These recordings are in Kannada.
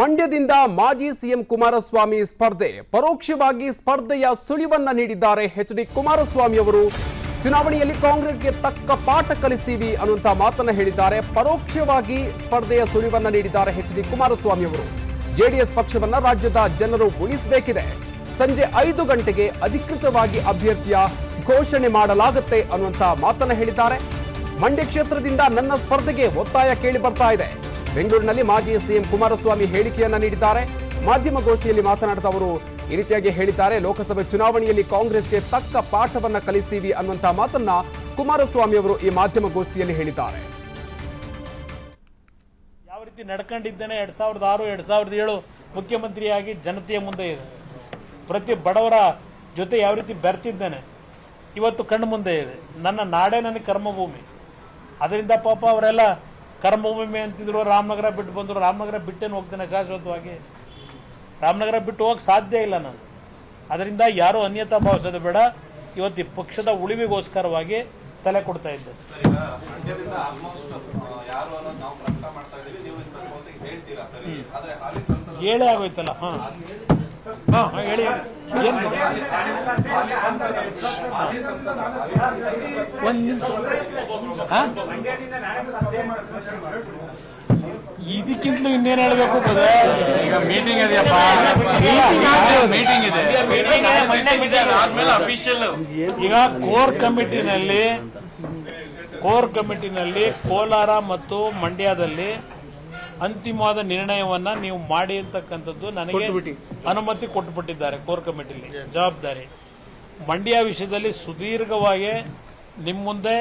ಮಂಡ್ಯದಿಂದ ಮಾಜಿ ಸಿಎಂ ಕುಮಾರಸ್ವಾಮಿ ಸ್ಪರ್ಧೆ ಪರೋಕ್ಷವಾಗಿ ಸ್ಪರ್ಧೆಯ ಸುಳಿವನ್ನ ನೀಡಿದ್ದಾರೆ ಎಚ್.ಡಿ. ಕುಮಾರಸ್ವಾಮಿ ಅವರು. ಚುನಾವಣೆಯಲ್ಲಿ ಕಾಂಗ್ರೆಸ್ಗೆ ತಕ್ಕ ಪಾಠ ಕಲಿಸ್ತೀವಿ ಅನ್ನುವಂತ ಮಾತನ್ನ ಹೇಳಿದ್ದಾರೆ. ಪರೋಕ್ಷವಾಗಿ ಸ್ಪರ್ಧೆಯ ಸುಳಿವನ್ನ ನೀಡಿದ್ದಾರೆ ಎಚ್.ಡಿ. ಕುಮಾರಸ್ವಾಮಿ ಅವರು. ಜೆಡಿಎಸ್ ಪಕ್ಷವನ್ನ ರಾಜ್ಯದ ಜನರು ಉಳಿಸಬೇಕಿದೆ. ಸಂಜೆ 5 ಗಂಟೆಗೆ ಅಧಿಕೃತವಾಗಿ ಅಭ್ಯರ್ಥಿಯ ಘೋಷಣೆ ಮಾಡಲಾಗುತ್ತೆ ಅನ್ನುವಂತ ಮಾತನ್ನ ಹೇಳಿದ್ದಾರೆ. ಮಂಡ್ಯ ಕ್ಷೇತ್ರದಿಂದ ನನ್ನ ಸ್ಪರ್ಧೆಗೆ ಒತ್ತಾಯ ಕೇಳಿ ಬರ್ತಾ ಇದೆ. ಬೆಂಗಳೂರಿನಲ್ಲಿ ಮಾಜಿ ಸಿಎಂ ಕುಮಾರಸ್ವಾಮಿ ಹೇಳಿಕೆಯನ್ನ ನೀಡಿದ್ದಾರೆ. ಮಾಧ್ಯಮಗೋಷ್ಠಿಯಲ್ಲಿ ಮಾತನಾಡಿದ ಅವರು ಈ ರೀತಿಯಾಗಿ ಹೇಳಿದ್ದಾರೆ. ಲೋಕಸಭೆ ಚುನಾವಣೆಯಲ್ಲಿ ಕಾಂಗ್ರೆಸ್ಗೆ ತಕ್ಕ ಪಾಠವನ್ನ ಕಲಿಸ್ತೀವಿ ಅನ್ನುವಂತ ಮಾತನ್ನ ಕುಮಾರಸ್ವಾಮಿ ಅವರು ಈ ಮಾಧ್ಯಮಗೋಷ್ಠಿಯಲ್ಲಿ ಹೇಳಿದ್ದಾರೆ. ಯಾವ ರೀತಿ ನಡ್ಕೊಂಡಿದ್ದೇನೆ 2006 2007 ಮುಖ್ಯಮಂತ್ರಿಯಾಗಿ ಜನತೆಯ ಮುಂದೆ ಇದೆ. ಪ್ರತಿ ಬಡವರ ಜೊತೆ ಯಾವ ರೀತಿ ಬೆರ್ತಿದ್ದೇನೆ ಇವತ್ತು ಕಣ್ಣು ಮುಂದೆ ಇದೆ. ನನ್ನ ನಾಡೇ ನನಗೆ ಕರ್ಮಭೂಮಿ. ಅದರಿಂದ ಪಾಪ ಅವರೆಲ್ಲ ಕರ್ಮಭೂಮಿ ಅಂತಿದ್ರು. ರಾಮನಗರ ಬಿಟ್ಟು ಬಂದರು. ರಾಮನಗರ ಬಿಟ್ಟೇನು ಹೋಗ್ತೇನೆ ಶಾಶ್ವತವಾಗಿ. ರಾಮನಗರ ಬಿಟ್ಟು ಹೋಗಕ್ಕೆ ಸಾಧ್ಯ ಇಲ್ಲ ನಾನು. ಅದರಿಂದ ಯಾರೂ ಅನ್ಯತಾ ಭಾವಿಸೋದು ಬೇಡ. ಇವತ್ತು ಈ ಪಕ್ಷದ ಉಳಿವಿಗೋಸ್ಕರವಾಗಿ ತಲೆ ಕೊಡ್ತಾ ಇದ್ದೆ. ಹೇಳೇ ಆಗೋಯ್ತಲ್ಲ. ಹೇಳಿ ಇದಕ್ಕಿಂತಲೂ ಇನ್ನೇನು ಹೇಳಬೇಕು? ಈಗ ಮೀಟಿಂಗ್ ಇದೆಯಪ್ಪ, ಮೀಟಿಂಗ್ ಇದೆ. ಈಗ ಕೋರ್ ಕಮಿಟಿನಲ್ಲಿ ಕೋಲಾರ ಮತ್ತು ಮಂಡ್ಯದಲ್ಲಿ ಅಂತಿಮವಾದ ನಿರ್ಣಯವನ್ನ ನೀವು ಮಾಡಿ ಅಂತಕ್ಕಂಥದ್ದು ನನಗೆ ಅನುಮತಿ ಕೊಟ್ಟುಬಿಟ್ಟಿದ್ದಾರೆ ಕೋರ್ ಕಮಿಟಿಲಿ. ಜವಾಬ್ದಾರಿ ಮಂಡ್ಯ ವಿಷಯದಲ್ಲಿ ಸುದೀರ್ಘವಾಗಿ ನಿಮ್ಮ ಮುಂದೆ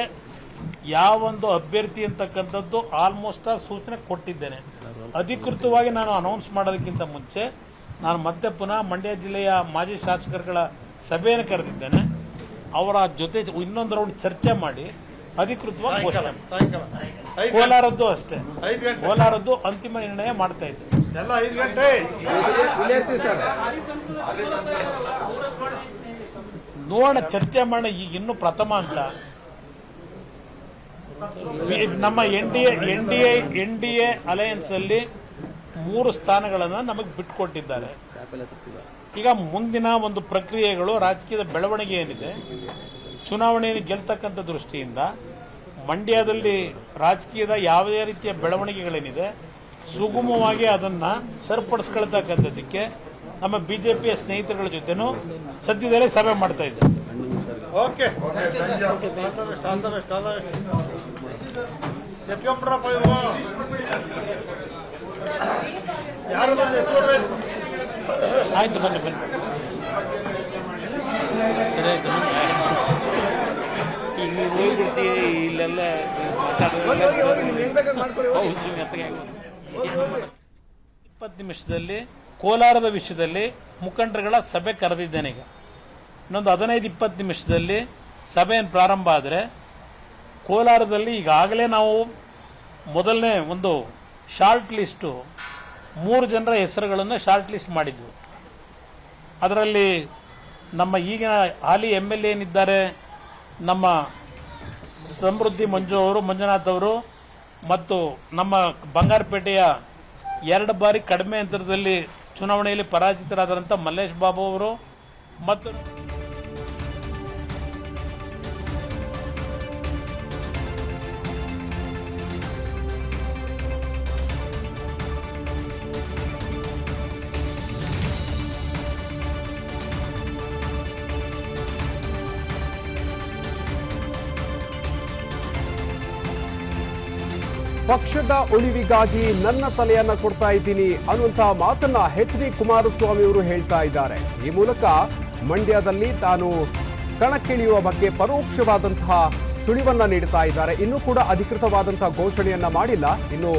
ಯಾವೊಂದು ಅಭ್ಯರ್ಥಿ ಅಂತಕ್ಕಂಥದ್ದು ಆಲ್ಮೋಸ್ಟ್ ಸೂಚನೆ ಕೊಟ್ಟಿದ್ದೇನೆ. ಅಧಿಕೃತವಾಗಿ ನಾನು ಅನೌನ್ಸ್ ಮಾಡೋದಕ್ಕಿಂತ ಮುಂಚೆ ನಾನು ಮತ್ತೆ ಪುನಃ ಮಂಡ್ಯ ಜಿಲ್ಲೆಯ ಮಾಜಿ ಶಾಸಕರುಗಳ ಸಭೆಯನ್ನು ಕರೆದಿದ್ದೇನೆ. ಅವರ ಜೊತೆ ಇನ್ನೊಂದು ರೌಂಡ್ ಚರ್ಚೆ ಮಾಡಿ ಅಧಿಕೃತವಾಗಿ ಘೋಷಣೆ. ಕೋಲಾರದ್ದು ಅಷ್ಟೇ, ಕೋಲಾರದ್ದು ಅಂತಿಮ ನಿರ್ಣಯ ಮಾಡ್ತಾ ಇದ್ದೆ. ನೋಡೋಣ, ಚರ್ಚೆ ಮಾಡೋಣ. ಈಗ ಇನ್ನು ಪ್ರಥಮ ಅಂತ ನಮ್ಮ ಎನ್ ಡಿ ಎ ಅಲಯನ್ಸ್ ಅಲ್ಲಿ 3 ಸ್ಥಾನಗಳನ್ನು ನಮಗೆ ಬಿಟ್ಟುಕೊಟ್ಟಿದ್ದಾರೆ. ಈಗ ಮುಂದಿನ ಒಂದು ಪ್ರಕ್ರಿಯೆಗಳು, ರಾಜಕೀಯದ ಬೆಳವಣಿಗೆ ಏನಿದೆ, ಚುನಾವಣೆಯನ್ನು ಗೆಲ್ತಕ್ಕಂಥ ದೃಷ್ಟಿಯಿಂದ ಮಂಡ್ಯದಲ್ಲಿ ರಾಜಕೀಯದ ಯಾವುದೇ ರೀತಿಯ ಬೆಳವಣಿಗೆಗಳೇನಿದೆ ಸುಗಮವಾಗಿ ಅದನ್ನು ಸರಿಪಡಿಸ್ಕೊಳ್ತಕ್ಕಂಥದ್ದಕ್ಕೆ ನಮ್ಮ ಬಿಜೆಪಿಯ ಸ್ನೇಹಿತರುಗಳ ಜೊತೆನೂ ಸದ್ಯದಲ್ಲೇ ಸಭೆ ಮಾಡ್ತಾ ಇದ್ದೆ. ಆಯ್ತು, ಬನ್ನಿ. ಇಲ್ಲೆಲ್ಲ 20 ನಿಮಿಷದಲ್ಲಿ ಕೋಲಾರದ ವಿಷಯದಲ್ಲಿ ಮುಖಂಡರುಗಳ ಸಭೆ ಕರೆದಿದ್ದೇನೆ. ಈಗ ಇನ್ನೊಂದು 15-20 ನಿಮಿಷದಲ್ಲಿ ಸಭೆಯನ್ನು ಪ್ರಾರಂಭ ಆದರೆ ಕೋಲಾರದಲ್ಲಿ ಈಗಾಗಲೇ ನಾವು ಮೊದಲನೇ ಒಂದು ಶಾರ್ಟ್ ಲಿಸ್ಟು 3 ಜನರ ಹೆಸರುಗಳನ್ನು ಶಾರ್ಟ್ ಲಿಸ್ಟ್ ಮಾಡಿದ್ವು. ಅದರಲ್ಲಿ ನಮ್ಮ ಈಗಿನ ಹಾಲಿ MLA ಏನಿದ್ದಾರೆ, ನಮ್ಮ ಸಮೃದ್ಧಿ ಮಂಜುನಾಥ್ ಅವರು ಮತ್ತು ನಮ್ಮ ಬಂಗಾರಪೇಟೆಯ 2 ಬಾರಿ ಕಡಿಮೆ ಅಂತರದಲ್ಲಿ ಚುನಾವಣೆಯಲ್ಲಿ ಪರಾಜಿತರಾದಂಥ ಮಲ್ಲೇಶ್ ಬಾಬು ಅವರು ಮತ್ತು ಪಕ್ಷದ ಉಳಿವಿಗಾಗಿ ನನ್ನ ತಲೆಯನ್ನ ಕೊಡ್ತಾ ಇದ್ದೀನಿ ಅನ್ನುವಂತಹ ಮಾತನ್ನ ಎಚ್.ಡಿ. ಕುಮಾರಸ್ವಾಮಿ ಅವರು ಹೇಳ್ತಾ ಇದ್ದಾರೆ. ಈ ಮೂಲಕ ಮಂಡ್ಯದಲ್ಲಿ ತಾನು ಕಣಕ್ಕಿಳಿಯುವ ಬಗ್ಗೆ ಪರೋಕ್ಷವಾದಂತಹ ಸುಳಿವನ್ನ ನೀಡುತ್ತಾ ಇದ್ದಾರೆ. ಇನ್ನೂ ಕೂಡ ಅಧಿಕೃತವಾದಂತಹ ಘೋಷಣೆಯನ್ನ ಮಾಡಿಲ್ಲ. ಇನ್ನು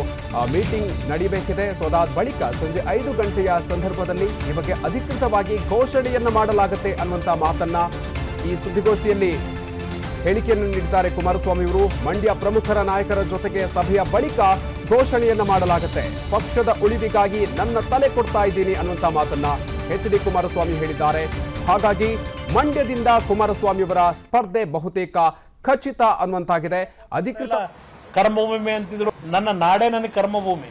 ಮೀಟಿಂಗ್ ನಡೀಬೇಕಿದೆ. ಸೊ ಅದಾದ ಬಳಿಕ ಸಂಜೆ 5 ಗಂಟೆಯ ಸಂದರ್ಭದಲ್ಲಿ ಈ ಬಗ್ಗೆ ಅಧಿಕೃತವಾಗಿ ಘೋಷಣೆಯನ್ನ ಮಾಡಲಾಗುತ್ತೆ ಅನ್ನುವಂತಹ ಮಾತನ್ನ ಈ ಸುದ್ದಿಗೋಷ್ಠಿಯಲ್ಲಿ ಹೇಳಿಕೆಯನ್ನು ನೀಡಿದ್ದಾರೆ ಕುಮಾರಸ್ವಾಮಿ ಅವರು. ಮಂಡ್ಯ ಪ್ರಮುಖರ ನಾಯಕರ ಜೊತೆಗೆ ಸಭೆಯ ಬಳಿಕ ಘೋಷಣೆಯನ್ನ ಮಾಡಲಾಗುತ್ತೆ. ಪಕ್ಷದ ಉಳಿವಿಗಾಗಿ ನನ್ನ ತಲೆ ಕೊಡ್ತಾ ಇದ್ದೀನಿ ಅನ್ನುವಂತ ಮಾತನ್ನ ಎಚ್.ಡಿ. ಕುಮಾರಸ್ವಾಮಿ ಹೇಳಿದ್ದಾರೆ. ಹಾಗಾಗಿ ಮಂಡ್ಯದಿಂದ ಕುಮಾರಸ್ವಾಮಿ ಅವರ ಸ್ಪರ್ಧೆ ಬಹುತೇಕ ಖಚಿತ ಅನ್ನುವಂತಾಗಿದೆ. ಅಧಿಕೃತ ಕರ್ಮಭೂಮಿ ಅಂತಿದ್ರು. ನನ್ನ ನಾಡೇ ನನಗೆ ಕರ್ಮಭೂಮಿ.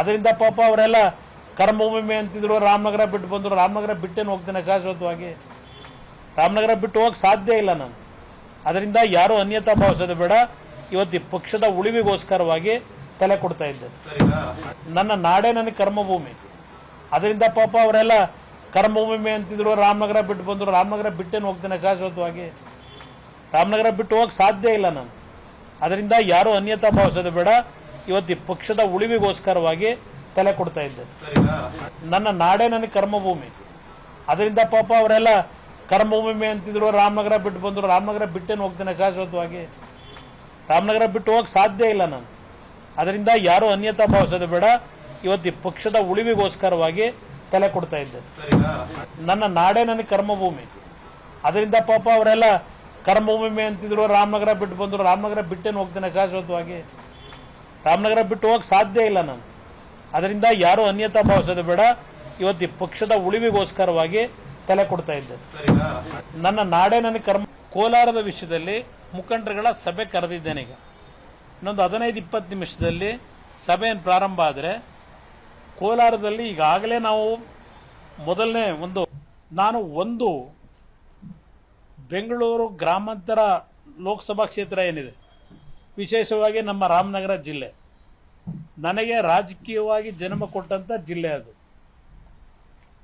ಅದರಿಂದ ಪಾಪ ಅವರೆಲ್ಲ ಕರ್ಮಭೂಮಿ ಅಂತಿದ್ರು, ರಾಮನಗರ ಬಿಟ್ಟು ಬಂದರು. ರಾಮನಗರ ಬಿಟ್ಟೇನು ಹೋಗ್ತೇನೆ ಶಾಶ್ವತವಾಗಿ? ರಾಮನಗರ ಬಿಟ್ಟು ಹೋಗಕ್ಕೆ ಸಾಧ್ಯ ಇಲ್ಲ ನಾನು. ಅದರಿಂದ ಯಾರೂ ಅನ್ಯತಾ ಭಾವಿಸೋದು ಬೇಡ. ಇವತ್ತು ಈ ಪಕ್ಷದ ಉಳಿವಿಗೋಸ್ಕರವಾಗಿ ತಲೆ ಕೊಡ್ತಾ ಇದ್ದೇನೆ. ನನ್ನ ನಾಡೇ ನನಗೆ ಕರ್ಮಭೂಮಿ. ಅದರಿಂದ ಪಾಪ ಅವರೆಲ್ಲ ಕರ್ಮಭೂಮಿ ಅಂತಿದ್ರು, ರಾಮನಗರ ಬಿಟ್ಟು ಬಂದರು. ರಾಮನಗರ ಬಿಟ್ಟೇನು ಹೋಗ್ತೇನೆ ಶಾಶ್ವತವಾಗಿ? ರಾಮನಗರ ಬಿಟ್ಟು ಹೋಗಕ್ಕೆ ಸಾಧ್ಯ ಇಲ್ಲ ನಾನು. ಅದರಿಂದ ಯಾರೂ ಅನ್ಯತಾ ಭಾವಿಸೋದು ಬೇಡ. ಇವತ್ತು ಈ ಪಕ್ಷದ ಉಳಿವಿಗೋಸ್ಕರವಾಗಿ ತಲೆ ಕೊಡ್ತಾ ಇದ್ದೇನೆ. ನನ್ನ ನಾಡೇ ನನಗೆ ಕರ್ಮಭೂಮಿ. ಅದರಿಂದ ಪಾಪ ಅವರೆಲ್ಲ ಕರ್ಮಭೂಮಿ ಅಂತಿದ್ರು, ರಾಮನಗರ ಬಿಟ್ಟು ಬಂದರು. ರಾಮನಗರ ಬಿಟ್ಟೇನು ಹೋಗ್ತೇನೆ ಶಾಶ್ವತವಾಗಿ? ರಾಮನಗರ ಬಿಟ್ಟು ಹೋಗಕ್ಕೆ ಸಾಧ್ಯ ಇಲ್ಲ ನಾನು. ಅದರಿಂದ ಯಾರೂ ಅನ್ಯತಾ ಭಾವಿಸೋದು ಬೇಡ. ಇವತ್ತು ಈ ಪಕ್ಷದ ಉಳಿವಿಗೋಸ್ಕರವಾಗಿ ತಲೆ ಕೊಡ್ತಾ ಇದ್ದೇನೆ. ನನ್ನ ನಾಡೇ ನನಗೆ ಕರ್ಮಭೂಮಿ. ಅದರಿಂದ ಪಾಪ ಅವರೆಲ್ಲ ಕರ್ಮಭೂಮಿ ಅಂತಿದ್ರು, ರಾಮನಗರ ಬಿಟ್ಟು ಬಂದರು. ರಾಮನಗರ ಬಿಟ್ಟೇನು ಹೋಗ್ತೇನೆ ಶಾಶ್ವತವಾಗಿ? ರಾಮನಗರ ಬಿಟ್ಟು ಹೋಗಕ್ಕೆ ಸಾಧ್ಯ ಇಲ್ಲ ನಾನು. ಅದರಿಂದ ಯಾರೂ ಅನ್ಯತಾ ಭಾವಿಸೋದು ಬೇಡ. ಇವತ್ತು ಈ ಪಕ್ಷದ ಉಳಿವಿಗೋಸ್ಕರವಾಗಿ ತಲೆ ಕೊಡ್ತಾ ಇದ್ದೇನೆ. ನನ್ನ ನಾಡೇ ನನಗೆ ಕೋಲಾರದ ವಿಷಯದಲ್ಲಿ ಮುಖಂಡರುಗಳ ಸಭೆ ಕರೆದಿದ್ದೇನೆ. ಈಗ ಇನ್ನೊಂದು 15-20 ನಿಮಿಷದಲ್ಲಿ ಸಭೆಯನ್ನು ಪ್ರಾರಂಭ ಆದರೆ ಕೋಲಾರದಲ್ಲಿ ಈಗಾಗಲೇ ನಾವು ಮೊದಲನೇ ನಾನು ಬೆಂಗಳೂರು ಗ್ರಾಮಾಂತರ ಲೋಕಸಭಾ ಕ್ಷೇತ್ರ ಏನಿದೆ, ವಿಶೇಷವಾಗಿ ನಮ್ಮ ರಾಮನಗರ ಜಿಲ್ಲೆ ನನಗೆ ರಾಜಕೀಯವಾಗಿ ಜನ್ಮ ಕೊಟ್ಟಂಥ ಜಿಲ್ಲೆ ಅದು.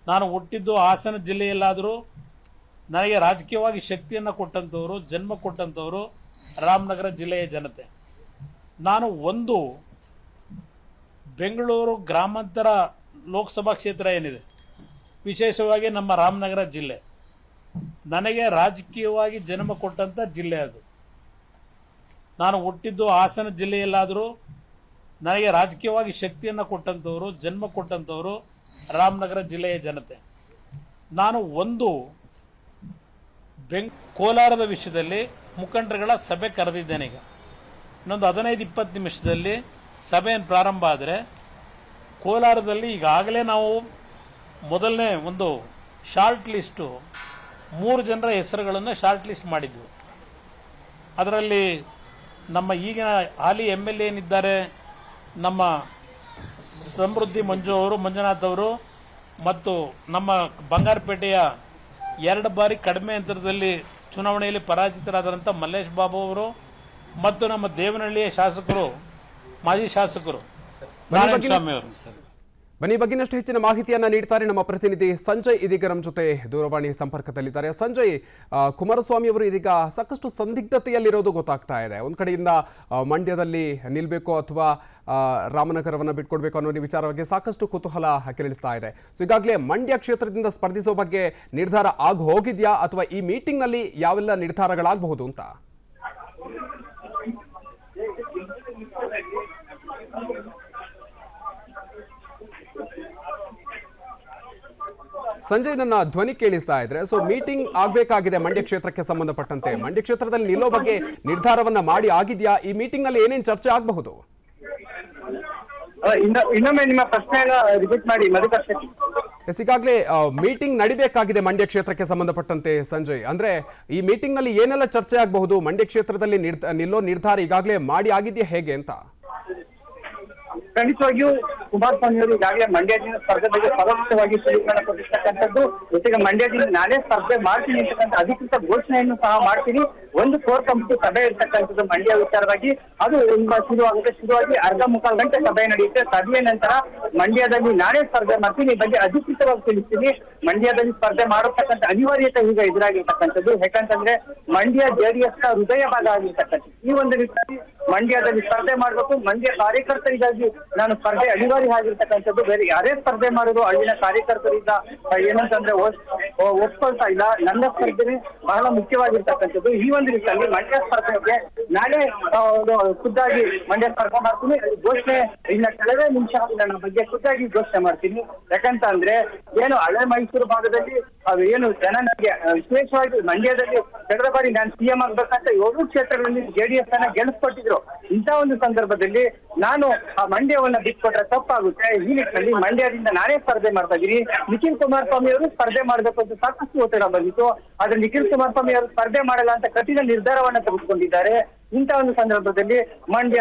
ನಾನು ಹುಟ್ಟಿದ್ದು ಹಾಸನ ಜಿಲ್ಲೆಯಲ್ಲಾದರೂ ನನಗೆ ರಾಜಕೀಯವಾಗಿ ಶಕ್ತಿಯನ್ನು ಕೊಟ್ಟಂಥವರು, ಜನ್ಮ ಕೊಟ್ಟಂಥವರು ರಾಮನಗರ ಜಿಲ್ಲೆಯ ಜನತೆ. ನಾನು ಬೆಂಗಳೂರು ಗ್ರಾಮಾಂತರ ಲೋಕಸಭಾ ಕ್ಷೇತ್ರ ಏನಿದೆ, ವಿಶೇಷವಾಗಿ ನಮ್ಮ ರಾಮನಗರ ಜಿಲ್ಲೆ ನನಗೆ ರಾಜಕೀಯವಾಗಿ ಜನ್ಮ ಕೊಟ್ಟಂಥ ಜಿಲ್ಲೆ ಅದು. ನಾನು ಹುಟ್ಟಿದ್ದು ಹಾಸನ ಜಿಲ್ಲೆಯಲ್ಲಾದರೂ ನನಗೆ ರಾಜಕೀಯವಾಗಿ ಶಕ್ತಿಯನ್ನು ಕೊಟ್ಟಂಥವರು, ಜನ್ಮ ಕೊಟ್ಟಂಥವರು ರಾಮನಗರ ಜಿಲ್ಲೆಯ ಜನತೆ. ನಾನು ಕೋಲಾರದ ವಿಷಯದಲ್ಲಿ ಮುಖಂಡರುಗಳ ಸಭೆ ಕರೆದಿದ್ದೇನೆ. ಈಗ ಇನ್ನೊಂದು 15-20 ನಿಮಿಷದಲ್ಲಿ ಸಭೆಯನ್ನು ಪ್ರಾರಂಭ ಆದರೆ ಕೋಲಾರದಲ್ಲಿ ಈಗಾಗಲೇ ನಾವು ಮೊದಲನೇ ಶಾರ್ಟ್ ಲಿಸ್ಟು 3 ಜನರ ಹೆಸರುಗಳನ್ನು ಶಾರ್ಟ್ ಲಿಸ್ಟ್ ಮಾಡಿದ್ವಿ. ಅದರಲ್ಲಿ ನಮ್ಮ ಈಗಿನ ಹಾಲಿ MLA ಏನಿದ್ದಾರೆ, ನಮ್ಮ ಸಮೃದ್ಧಿ ಮಂಜುನಾಥ್ ಅವರು ಮತ್ತು ನಮ್ಮ ಬಂಗಾರಪೇಟೆಯ 2 ಬಾರಿ ಕಡಿಮೆ ಅಂತರದಲ್ಲಿ ಚುನಾವಣೆಯಲ್ಲಿ ಪರಾಜಿತರಾದಂಥ ಮಲ್ಲೇಶ್ ಬಾಬು ಅವರು ಮತ್ತು ನಮ್ಮ ದೇವನಹಳ್ಳಿಯ ಶಾಸಕರು, ಮಾಜಿ ಶಾಸಕರು ನಾರಾಯಣಸ್ವಾಮಿ ಅವರು. ಬನ್ನಿ, ಬಗ್ಗಿನಷ್ಟು ಹೆಚ್ಚಿನ ಮಾಹಿತಿಯನ್ನ ನೀಡ್ತಾರೆ ನಮ್ಮ ಪ್ರತಿನಿಧಿ ಸಂಜಯ್. ಇದೀಗ ನಮ್ಮ ಜೊತೆ ದೂರವಾಣಿ ಸಂಪರ್ಕದಲ್ಲಿದ್ದಾರೆ. ಸಂಜಯ್, ಕುಮಾರಸ್ವಾಮಿ ಅವರು ಇದೀಗ ಸಾಕಷ್ಟು ಸಂದಿಗ್ಧತೆಯಲ್ಲಿರೋದು ಗೊತ್ತಾಗ್ತಾ ಇದೆ. ಒಂದು ಕಡೆಯಿಂದ ಮಂಡ್ಯದಲ್ಲಿ ನಿಲ್ಬೇಕು ಅಥವಾ ರಾಮನಗರವನ್ನು ಬಿಟ್ಕೊಡ್ಬೇಕು ಅನ್ನೋ ವಿಚಾರವಾಗಿ ಸಾಕಷ್ಟು ಕುತೂಹಲ ಕೆರಳಿಸ್ತಾ ಇದೆ. ಸೊ ಈಗಾಗಲೇ ಮಂಡ್ಯ ಕ್ಷೇತ್ರದಿಂದ ಸ್ಪರ್ಧಿಸೋ ಬಗ್ಗೆ ನಿರ್ಧಾರ ಆಗಿ ಹೋಗಿದ್ಯಾ ಅಥವಾ ಈ ಮೀಟಿಂಗ್ನಲ್ಲಿ ಯಾವೆಲ್ಲ ನಿರ್ಧಾರಗಳಾಗಬಹುದು ಅಂತ? ಸಂಜಯ್, ನನ್ನ ಧ್ವನಿ ಕೇಳಿಸ್ತಾ ಇದ್ರೆ, ಸೊ ಮೀಟಿಂಗ್ ಆಗಬೇಕಾಗಿದೆ ಮಂಡ್ಯ ಕ್ಷೇತ್ರಕ್ಕೆ ಸಂಬಂಧಪಟ್ಟಂತೆ. ಮಂಡ್ಯ ಕ್ಷೇತ್ರದಲ್ಲಿ ನಿಲ್ಲೋ ಬಗ್ಗೆ ನಿರ್ಧಾರವನ್ನ ಮಾಡಿ ಆಗಿದ್ಯಾ? ಈ ಮೀಟಿಂಗ್ ನಲ್ಲಿ ಏನೇನು ಚರ್ಚೆ ಆಗಬಹುದು? ಇನ್ನೊಮ್ಮೆ ನಿಮ್ಮ ಪ್ರಶ್ನೆ ರಿಪೀಟ್ ಮಾಡಿ ಮಧುಕರ್. ಈಗಾಗಲೇ ಮೀಟಿಂಗ್ ನಡಿಬೇಕಾಗಿದೆ ಮಂಡ್ಯ ಕ್ಷೇತ್ರಕ್ಕೆ ಸಂಬಂಧಪಟ್ಟಂತೆ ಸಂಜಯ್. ಅಂದ್ರೆ ಈ ಮೀಟಿಂಗ್ ನಲ್ಲಿ ಏನೆಲ್ಲ ಚರ್ಚೆ ಆಗಬಹುದು? ಮಂಡ್ಯ ಕ್ಷೇತ್ರದಲ್ಲಿ ನಿಲ್ಲೋ ನಿರ್ಧಾರ ಈಗಾಗಲೇ ಮಾಡಿ ಆಗಿದೆಯಾ ಹೇಗೆ ಅಂತ? ಖಂಡಿತವಾಗಿಯೂ ಕುಮಾರಸ್ವಾಮಿ ಅವರು ಈಗಾಗಲೇ ಮಂಡ್ಯದಿಂದ ಸ್ಪರ್ಧೆ ಬಗ್ಗೆ ಪರೋಕ್ಷವಾಗಿ ಸ್ವೀಕರಣ ಕೊಟ್ಟಿರ್ತಕ್ಕಂಥದ್ದು, ಜೊತೆಗೆ ಮಂಡ್ಯದಿಂದ ನಾನೇ ಸ್ಪರ್ಧೆ ಮಾಡ್ತೀನಿ ಅಂತಕ್ಕಂಥ ಅಧಿಕೃತ ಘೋಷಣೆಯನ್ನು ಸಹ ಮಾಡ್ತೀನಿ. ಒಂದು ಕೋರ್ ಕಮಿಟಿ ಸಭೆ ಇರ್ತಕ್ಕಂಥದ್ದು ಮಂಡ್ಯ ವಿಚಾರವಾಗಿ. ಅದು ಶುರುವಾಗಿ ಅರ್ಧ ಮುಕ್ಕಾಲು ಗಂಟೆ ಸಭೆ ನಡೆಯುತ್ತೆ. ಸಭೆಯ ನಂತರ ಮಂಡ್ಯದಲ್ಲಿ ನಾನೇ ಸ್ಪರ್ಧೆ ಮಾಡ್ತೀನಿ, ಈ ಬಗ್ಗೆ ಅಧಿಕೃತವಾಗಿ ತಿಳಿಸ್ತೀನಿ. ಮಂಡ್ಯದಲ್ಲಿ ಸ್ಪರ್ಧೆ ಮಾಡತಕ್ಕಂಥ ಅನಿವಾರ್ಯತೆ ಈಗ ಎದುರಾಗಿರ್ತಕ್ಕಂಥದ್ದು. ಯಾಕಂತಂದ್ರೆ ಮಂಡ್ಯ JDS ನ ಹೃದಯ ಭಾಗ ಆಗಿರ್ತಕ್ಕಂಥದ್ದು. ಈ ಒಂದು ನಿಟ್ಟಿನಲ್ಲಿ ಮಂಡ್ಯದಲ್ಲಿ ಸ್ಪರ್ಧೆ ಮಾಡಬೇಕು. ಮಂಡ್ಯ ಕಾರ್ಯಕರ್ತರಿಗಾಗಿ ನಾನು ಸ್ಪರ್ಧೆ ಅನಿವಾರ್ಯ ಆಗಿರ್ತಕ್ಕಂಥದ್ದು. ಬೇರೆ ಯಾರೇ ಸ್ಪರ್ಧೆ ಮಾಡೋದು ಅಲ್ಲಿನ ಕಾರ್ಯಕರ್ತರಿಂದ ಏನಂತಂದ್ರೆ ಒಪ್ಕೊಳ್ತಾ ಇಲ್ಲ. ನನ್ನ ಸ್ಪರ್ಧೆ ಬಹಳ ಮುಖ್ಯವಾಗಿರ್ತಕ್ಕಂಥದ್ದು. ಈ ಒಂದು ನಿಟ್ಟಿನಲ್ಲಿ ಮಂಡ್ಯ ಸ್ಪರ್ಧೆಗೆ ನಾನೇ ಖುದ್ದಾಗಿ ಮಂಡ್ಯ ಸ್ಪರ್ಧೆ ಮಾಡ್ತೀನಿ. ಘೋಷಣೆ ಇನ್ನ ಕೆಲವೇ ನಿಮಿಷ ನನ್ನ ಬಗ್ಗೆ ಖುದ್ದಾಗಿ ಘೋಷಣೆ ಮಾಡ್ತೀನಿ. ಯಾಕಂತಂದ್ರೆ ಏನು ಹಳೆ ಮೈಸೂರು ಭಾಗದಲ್ಲಿ ಏನು ಜನ ನನಗೆ ವಿಶೇಷವಾಗಿ ಮಂಡ್ಯದಲ್ಲಿ ಕಳೆದ ಬಾರಿ ನಾನು CM ಆಗ್ಬೇಕಂತ 7 ಕ್ಷೇತ್ರಗಳಲ್ಲಿ JDS ಅನ್ನ ಗೆಲ್ಲಿಸ್ಕೊಟ್ಟಿದ್ರು. ಇಂಥ ಒಂದು ಸಂದರ್ಭದಲ್ಲಿ ನಾನು ಆ ಮಂಡ್ಯವನ್ನ ಬಿಟ್ಕೊಟ್ರೆ ತಪ್ಪಾಗುತ್ತೆ. ಈ ನಿಟ್ಟಿನಲ್ಲಿ ಮಂಡ್ಯದಿಂದ ನಾನೇ ಸ್ಪರ್ಧೆ ಮಾಡ್ತಾ ಇದ್ದೀನಿ. ನಿಖಿಲ್ ಕುಮಾರಸ್ವಾಮಿ ಅವರು ಸ್ಪರ್ಧೆ ಮಾಡಬೇಕು ಅಂತ ಸಾಕಷ್ಟು ಒತ್ತಡ ಬಂದಿತ್ತು. ಆದ್ರೆ ನಿಖಿಲ್ ಕುಮಾರಸ್ವಾಮಿ ಅವರು ಸ್ಪರ್ಧೆ ಮಾಡಲ್ಲ ಅಂತ ಕಠಿಣ ನಿರ್ಧಾರವನ್ನ ತೆಗೆದುಕೊಂಡಿದ್ದಾರೆ. ಇಂಥ ಒಂದು ಸಂದರ್ಭದಲ್ಲಿ ಮಂಡ್ಯ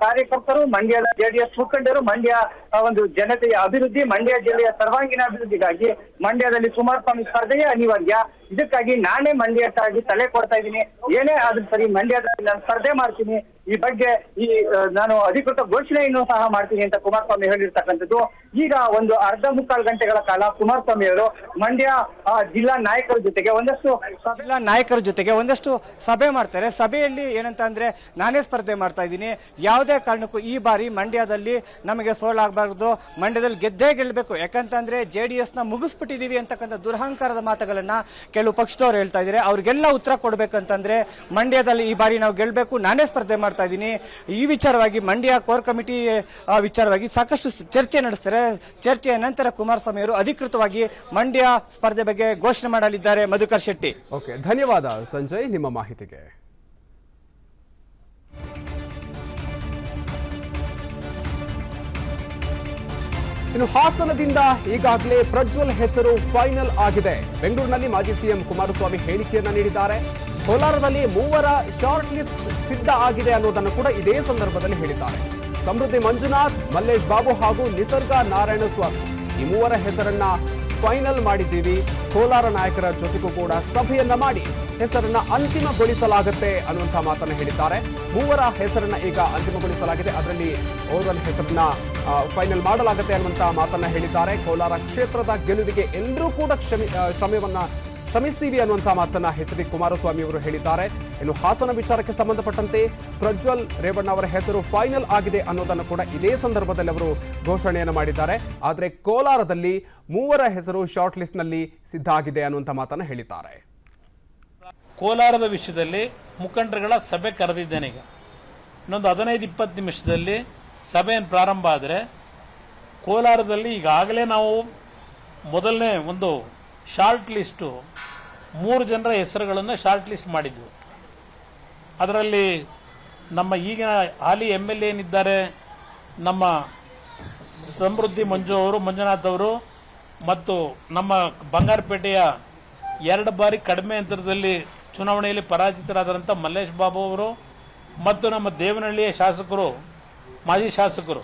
ಕಾರ್ಯಕರ್ತರು, ಮಂಡ್ಯದ ಜೆಡಿಎಸ್ ಮುಖಂಡರು, ಮಂಡ್ಯ ಒಂದು ಜನತೆಯ ಅಭಿವೃದ್ಧಿ, ಮಂಡ್ಯ ಜಿಲ್ಲೆಯ ಸರ್ವಾಂಗೀಣ ಅಭಿವೃದ್ಧಿಗಾಗಿ ಮಂಡ್ಯದಲ್ಲಿ ಕುಮಾರಸ್ವಾಮಿ ಸ್ಪರ್ಧೆಯೇ ಅನಿವಾರ್ಯ. ಇದಕ್ಕಾಗಿ ನಾನೇ ಮಂಡ್ಯಕ್ಕಾಗಿ ತಲೆ ಕೊಡ್ತಾ ಇದ್ದೀನಿ. ಏನೇ ಆದ್ರೂ ಸರಿ ಮಂಡ್ಯದಲ್ಲಿ ನಾನು ಸ್ಪರ್ಧೆ ಮಾಡ್ತೀನಿ. ಈ ಬಗ್ಗೆ ನಾನು ಅಧಿಕೃತ ಘೋಷಣೆಯನ್ನು ಸಹ ಮಾಡ್ತೀನಿ ಅಂತ ಕುಮಾರಸ್ವಾಮಿ ಹೇಳಿರ್ತಕ್ಕಂಥದ್ದು. ಈಗ ಒಂದು ಅರ್ಧ ಮುಕ್ಕಾಲು ಗಂಟೆಗಳ ಕಾಲ ಕುಮಾರಸ್ವಾಮಿ ಅವರು ಮಂಡ್ಯ ಜಿಲ್ಲಾ ನಾಯಕರ ಜೊತೆಗೆ ಒಂದಷ್ಟು ಸಭೆ ಮಾಡ್ತಾರೆ. ಸಭೆಯಲ್ಲಿ ಏನಂತ ಅಂದ್ರೆ ನಾನೇ ಸ್ಪರ್ಧೆ ಮಾಡ್ತಾ ಇದ್ದೀನಿ, ಯಾವುದೇ ಕಾರಣಕ್ಕೂ ಈ ಬಾರಿ ಮಂಡ್ಯದಲ್ಲಿ ನಮಗೆ ಸೋಲಾಗಬಾರ್ದು, ಮಂಡ್ಯದಲ್ಲಿ ಗೆದ್ದೇ ಗೆಲ್ಲಬೇಕು, ಯಾಕಂತಂದ್ರೆ JDS ನ ಮುಗಿಸ್ಬಿಟ್ಟಿದೀವಿ ಅಂತಕ್ಕಂಥ ದುರಹಂಕಾರದ ಮಾತುಗಳನ್ನ ಕೆಲವು ಪಕ್ಷದವ್ರು ಹೇಳ್ತಾ ಇದ್ದಾರೆ. ಅವ್ರಿಗೆಲ್ಲ ಉತ್ತರ ಕೊಡ್ಬೇಕಂತಂದ್ರೆ ಮಂಡ್ಯದಲ್ಲಿ ಈ ಬಾರಿ ನಾವು ಗೆಲ್ಲಬೇಕು, ನಾನೇ ಸ್ಪರ್ಧೆ ಮಾಡ್ತಾ ಇದ್ದೀನಿ. ಈ ವಿಚಾರವಾಗಿ ಮಂಡ್ಯ ಕೋರ್ ಕಮಿಟಿ ವಿಚಾರವಾಗಿ ಸಾಕಷ್ಟು ಚರ್ಚೆ ನಡೆಸ್ತಾರೆ. ಚರ್ಚೆಯ ನಂತರ ಕುಮಾರಸ್ವಾಮಿ ಅವರು ಅಧಿಕೃತವಾಗಿ ಮಂಡ್ಯ ಸ್ಪರ್ಧೆ ಬಗ್ಗೆ ಘೋಷಣೆ ಮಾಡಲಿದ್ದಾರೆ. ಮಧುಕರ್ ಶೆಟ್ಟಿ. ಓಕೆ, ಧನ್ಯವಾದ ಸಂಜಯ್ ನಿಮ್ಮ ಮಾಹಿತಿಗೆ. ಇನ್ನು ಹಾಸನದಿಂದ ಈಗಾಗಲೇ ಪ್ರಜ್ವಲ್ ಹೆಸರು ಫೈನಲ್ ಆಗಿದೆ. ಬೆಂಗಳೂರಿನಲ್ಲಿ ಮಾಜಿ ಸಿಎಂ ಕುಮಾರಸ್ವಾಮಿ ಹೇಳಿಕೆಯನ್ನ ನೀಡಿದ್ದಾರೆ. ಕೋಲಾರದಲ್ಲಿ 3 ಶಾರ್ಟ್ ಲಿಸ್ಟ್ ಸಿದ್ಧ ಆಗಿದೆ ಅನ್ನೋದನ್ನು ಕೂಡ ಇದೇ ಸಂದರ್ಭದಲ್ಲಿ ಹೇಳಿದ್ದಾರೆ. ಸಮೃದ್ಧಿ ಮಂಜುನಾಥ್, ಮಲ್ಲೇಶ್ ಬಾಬು ಹಾಗೂ ನಿಸರ್ಗ ನಾರಾಯಣಸ್ವಾಮಿ ಈ 3 ಹೆಸರನ್ನ ಫೈನಲ್ ಮಾಡಿದ್ದೀವಿ. ಕೋಲಾರ ನಾಯಕರ ಜೊತೆಗೂ ಕೂಡ ಸಭೆಯನ್ನ ಮಾಡಿ ಹೆಸರನ್ನ ಅಂತಿಮಗೊಳಿಸಲಾಗುತ್ತೆ ಅನ್ನುವಂತಹ ಮಾತನ್ನ ಹೇಳಿದ್ದಾರೆ. 3 ಹೆಸರನ್ನ ಈಗ ಅಂತಿಮಗೊಳಿಸಲಾಗಿದೆ, ಅದರಲ್ಲಿ ಓರ್ವನ್ ಹೆಸರನ್ನ ಫೈನಲ್ ಮಾಡಲಾಗುತ್ತೆ ಅನ್ನುವಂತಹ ಮಾತನ್ನ ಹೇಳಿದ್ದಾರೆ. ಕೋಲಾರ ಕ್ಷೇತ್ರದ ಗೆಲುವಿಗೆ ಎಲ್ಲರೂ ಕೂಡ ಶ್ರಮಿಸ್ತೀವಿ ಅನ್ನುವಂತಹ ಮಾತನ್ನ ಎಚ್.ಡಿ. ಕುಮಾರಸ್ವಾಮಿ ಅವರು ಹೇಳಿದ್ದಾರೆ. ಇನ್ನು ಹಾಸನ ವಿಚಾರಕ್ಕೆ ಸಂಬಂಧಪಟ್ಟಂತೆ ಪ್ರಜ್ವಲ್ ರೇವಣ್ಣ ಅವರ ಹೆಸರು ಫೈನಲ್ ಆಗಿದೆ ಅನ್ನೋದನ್ನು ಕೂಡ ಇದೇ ಸಂದರ್ಭದಲ್ಲಿ ಅವರು ಘೋಷಣೆಯನ್ನು ಮಾಡಿದ್ದಾರೆ. ಆದರೆ ಕೋಲಾರದಲ್ಲಿ 3 ಹೆಸರು ಶಾರ್ಟ್ ಲಿಸ್ಟ್ ನಲ್ಲಿ ಸಿದ್ಧ ಆಗಿದೆ ಅನ್ನುವಂತಹ ಮಾತನ್ನ ಹೇಳಿದ್ದಾರೆ. ಕೋಲಾರದ ವಿಷಯದಲ್ಲಿ ಮುಖಂಡರುಗಳ ಸಭೆ ಕರೆದಿದ್ದೇನೆ. ಈಗ ಇನ್ನೊಂದು 15-20 ನಿಮಿಷದಲ್ಲಿ ಸಭೆಯನ್ನು ಪ್ರಾರಂಭ ಆದರೆ ಕೋಲಾರದಲ್ಲಿ ಈಗಾಗಲೇ ನಾವು ಮೊದಲನೇ ಒಂದು ಶಾರ್ಟ್ ಲಿಸ್ಟು 3 ಜನರ ಹೆಸರುಗಳನ್ನು ಶಾರ್ಟ್ ಲಿಸ್ಟ್ ಮಾಡಿದ್ವು. ಅದರಲ್ಲಿ ನಮ್ಮ ಈಗಿನ ಹಾಲಿ MLA ಏನಿದ್ದಾರೆ ನಮ್ಮ ಸಮೃದ್ಧಿ ಮಂಜುನಾಥ್ ಅವರು ಮತ್ತು ನಮ್ಮ ಬಂಗಾರಪೇಟೆಯ 2 ಬಾರಿ ಕಡಿಮೆ ಅಂತರದಲ್ಲಿ ಚುನಾವಣೆಯಲ್ಲಿ ಪರಾಜಿತರಾದಂಥ ಮಲ್ಲೇಶ್ ಬಾಬು ಅವರು ಮತ್ತು ನಮ್ಮ ದೇವನಹಳ್ಳಿಯ ಶಾಸಕರು ಮಾಜಿ ಶಾಸಕರು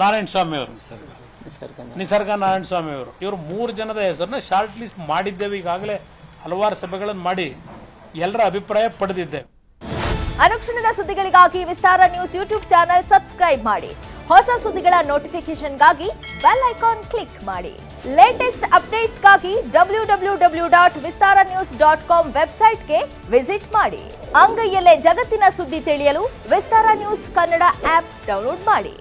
ನಾರಾಯಣಸ್ವಾಮಿ ಅವರು, ನಿಸರ್ಗ ನಾರಾಯಣಸ್ವಾಮಿ ಅವರು, ಇವರು 3 ಜನದ ಹೆಸರನ್ನ ಶಾರ್ಟ್ ಲಿಸ್ಟ್ ಮಾಡಿದ್ದೇವೆ. ಈಗಾಗಲೇ ಹಲವಾರು ಸಭೆಗಳನ್ನು ಮಾಡಿ ಎಲ್ಲರ ಅಭಿಪ್ರಾಯ ಪಡೆದಿದ್ದೇವೆ. ಅನುಕ್ಷಣದ ಸುದ್ದಿಗಳಿಗಾಗಿ ವಿಸ್ತಾರ ನ್ಯೂಸ್ ಯೂಟ್ಯೂಬ್ ಚಾನೆಲ್ ಸಬ್ಸ್ಕ್ರೈಬ್ ಮಾಡಿ. ಹೊಸ ಸುದ್ದಿಗಳ ನೋಟಿಫಿಕೇಶನ್ಗಾಗಿ ಬೆಲ್ ಐಕಾನ್ ಕ್ಲಿಕ್ ಮಾಡಿ. ಲೇಟೆಸ್ಟ್ ಅಪ್ಡೇಟ್ಸ್ಗಾಗಿ www.vistaranews.com ವೆಬ್ಸೈಟ್ಗೆ ವಿಸಿಟ್ ಮಾಡಿ. ಅಂಗೈಯಲ್ಲೇ ಜಗತ್ತಿನ ಸುದ್ದಿ ತಿಳಿಯಲು ವಿಸ್ತಾರ ನ್ಯೂಸ್ ಕನ್ನಡ ಆಪ್ ಡೌನ್ಲೋಡ್ ಮಾಡಿ.